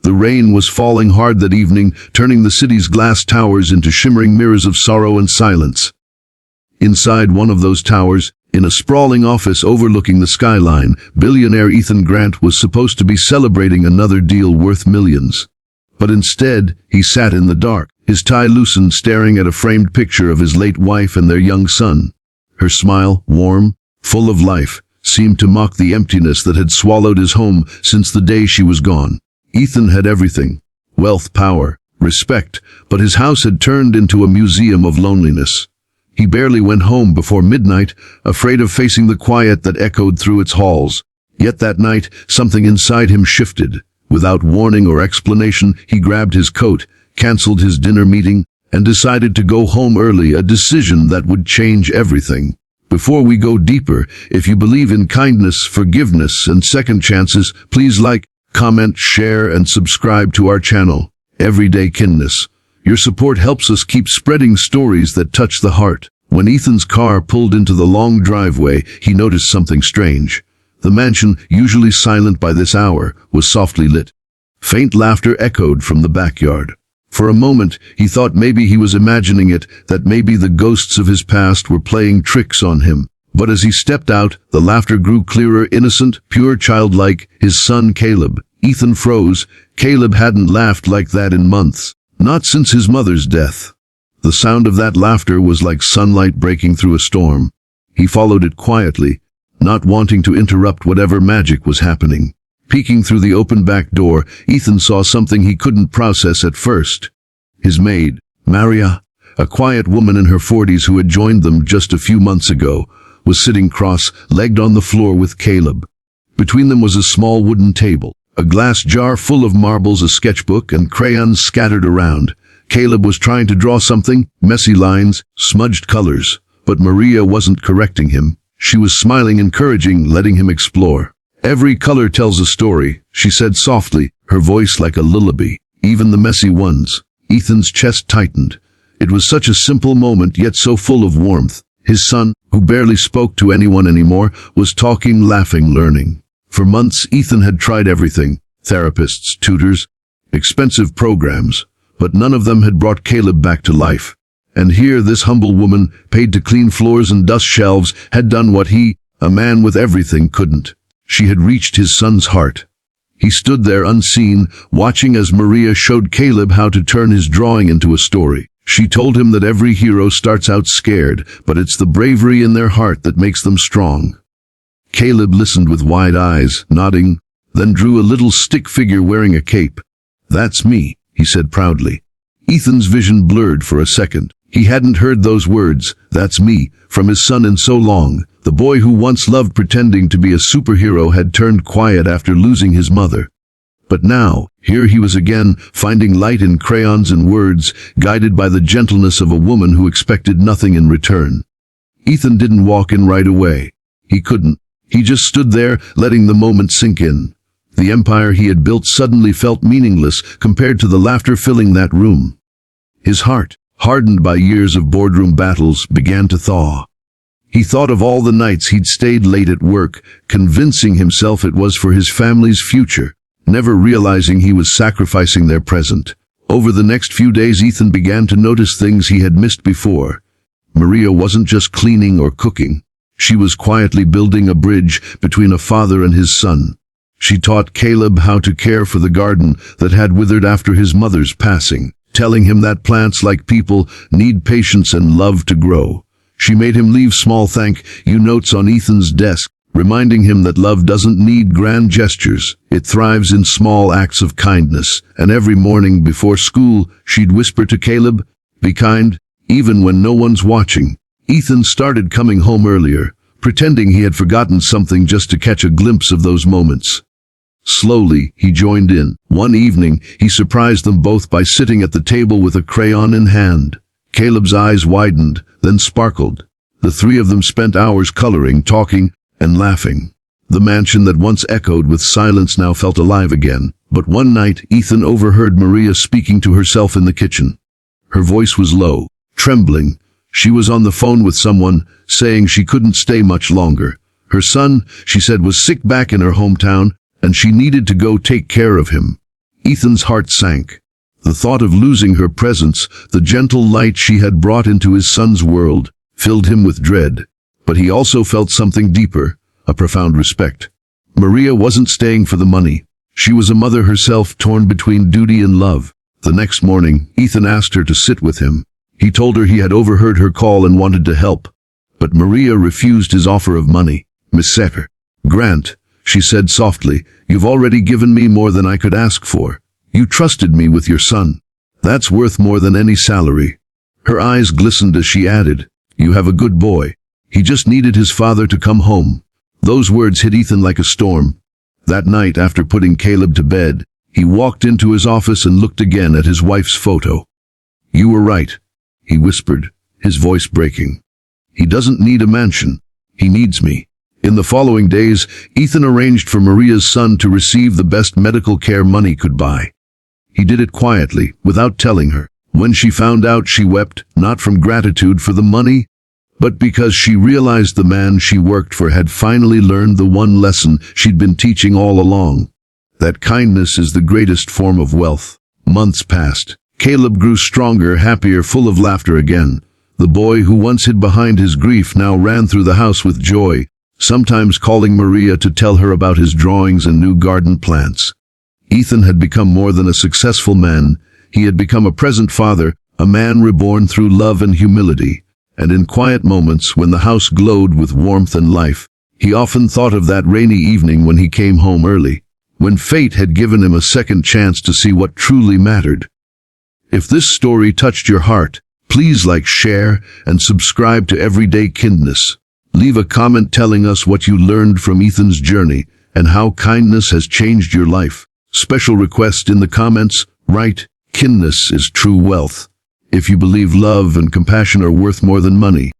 The rain was falling hard that evening, turning the city's glass towers into shimmering mirrors of sorrow and silence. Inside one of those towers, in a sprawling office overlooking the skyline, billionaire Ethan Grant was supposed to be celebrating another deal worth millions. But instead, he sat in the dark, his tie loosened, staring at a framed picture of his late wife and their young son. Her smile, warm, full of life, seemed to mock the emptiness that had swallowed his home since the day she was gone. Ethan had everything: wealth, power, respect, but his house had turned into a museum of loneliness. He barely went home before midnight, afraid of facing the quiet that echoed through its halls. Yet that night, something inside him shifted. Without warning or explanation, he grabbed his coat, canceled his dinner meeting, and decided to go home early, a decision that would change everything. Before we go deeper, if you believe in kindness, forgiveness, and second chances, please like, comment, share, and subscribe to our channel, Everyday Kindness. Your support helps us keep spreading stories that touch the heart. When Ethan's car pulled into the long driveway, he noticed something strange. The mansion, usually silent by this hour, was softly lit. Faint laughter echoed from the backyard. For a moment, he thought maybe he was imagining it, that maybe the ghosts of his past were playing tricks on him. But as he stepped out, the laughter grew clearer, innocent, pure, childlike. His son Caleb. Ethan froze. Caleb hadn't laughed like that in months. Not since his mother's death. The sound of that laughter was like sunlight breaking through a storm. He followed it quietly, not wanting to interrupt whatever magic was happening. Peeking through the open back door, Ethan saw something he couldn't process at first. His maid, Maria, a quiet woman in her 40s who had joined them just a few months ago, was sitting cross-legged on the floor with Caleb. Between them was a small wooden table, a glass jar full of marbles, a sketchbook, and crayons scattered around. Caleb was trying to draw something, messy lines, smudged colors, but Maria wasn't correcting him. She was smiling, encouraging, letting him explore. "Every color tells a story," she said softly, her voice like a lullaby. "Even the messy ones." Ethan's chest tightened. It was such a simple moment, yet so full of warmth. His son, who barely spoke to anyone anymore, was talking, laughing, learning. For months, Ethan had tried everything: therapists, tutors, expensive programs, but none of them had brought Caleb back to life. And here this humble woman, paid to clean floors and dust shelves, had done what he, a man with everything, couldn't. She had reached his son's heart. He stood there unseen, watching as Maria showed Caleb how to turn his drawing into a story. She told him that every hero starts out scared, but it's the bravery in their heart that makes them strong. Caleb listened with wide eyes, nodding, then drew a little stick figure wearing a cape. "That's me," he said proudly. Ethan's vision blurred for a second. He hadn't heard those words, "That's me," from his son in so long. The boy who once loved pretending to be a superhero had turned quiet after losing his mother. But now, here he was again, finding light in crayons and words, guided by the gentleness of a woman who expected nothing in return. Ethan didn't walk in right away. He couldn't. He just stood there, letting the moment sink in. The empire he had built suddenly felt meaningless compared to the laughter filling that room. His heart, hardened by years of boardroom battles, began to thaw. He thought of all the nights he'd stayed late at work, convincing himself it was for his family's future, never realizing he was sacrificing their present. Over the next few days, Ethan began to notice things he had missed before. Maria wasn't just cleaning or cooking. She was quietly building a bridge between a father and his son. She taught Caleb how to care for the garden that had withered after his mother's passing, telling him that plants, like people, need patience and love to grow. She made him leave small thank you notes on Ethan's desk, reminding him that love doesn't need grand gestures. It thrives in small acts of kindness. And every morning before school, she'd whisper to Caleb, "Be kind, even when no one's watching." Ethan started coming home earlier, pretending he had forgotten something just to catch a glimpse of those moments. Slowly, he joined in. One evening, he surprised them both by sitting at the table with a crayon in hand. Caleb's eyes widened, then sparkled. The three of them spent hours coloring, talking, and laughing. The mansion that once echoed with silence now felt alive again. But one night, Ethan overheard Maria speaking to herself in the kitchen. Her voice was low, trembling. She was on the phone with someone, saying she couldn't stay much longer. Her son, she said, was sick back in her hometown, and she needed to go take care of him. Ethan's heart sank. The thought of losing her presence, the gentle light she had brought into his son's world, filled him with dread. But he also felt something deeper, a profound respect. Maria wasn't staying for the money. She was a mother herself, torn between duty and love. The next morning, Ethan asked her to sit with him. He told her he had overheard her call and wanted to help. But Maria refused his offer of money. "Mr. Grant," she said softly, "you've already given me more than I could ask for. You trusted me with your son. That's worth more than any salary." Her eyes glistened as she added, "You have a good boy. He just needed his father to come home." Those words hit Ethan like a storm. That night, after putting Caleb to bed, he walked into his office and looked again at his wife's photo. "You were right," he whispered, his voice breaking. "He doesn't need a mansion. He needs me." In the following days, Ethan arranged for Maria's son to receive the best medical care money could buy. He did it quietly, without telling her. When she found out, she wept, not from gratitude for the money, but because she realized the man she worked for had finally learned the one lesson she'd been teaching all along: that kindness is the greatest form of wealth. Months passed. Caleb grew stronger, happier, full of laughter again. The boy who once hid behind his grief now ran through the house with joy, sometimes calling Maria to tell her about his drawings and new garden plants. Ethan had become more than a successful man. He had become a present father, a man reborn through love and humility. And in quiet moments, when the house glowed with warmth and life, he often thought of that rainy evening when he came home early, when fate had given him a second chance to see what truly mattered. If this story touched your heart, please like, share, and subscribe to Everyday Kindness. Leave a comment telling us what you learned from Ethan's journey and how kindness has changed your life. Special request in the comments, write, "Kindness is true wealth." If you believe love and compassion are worth more than money,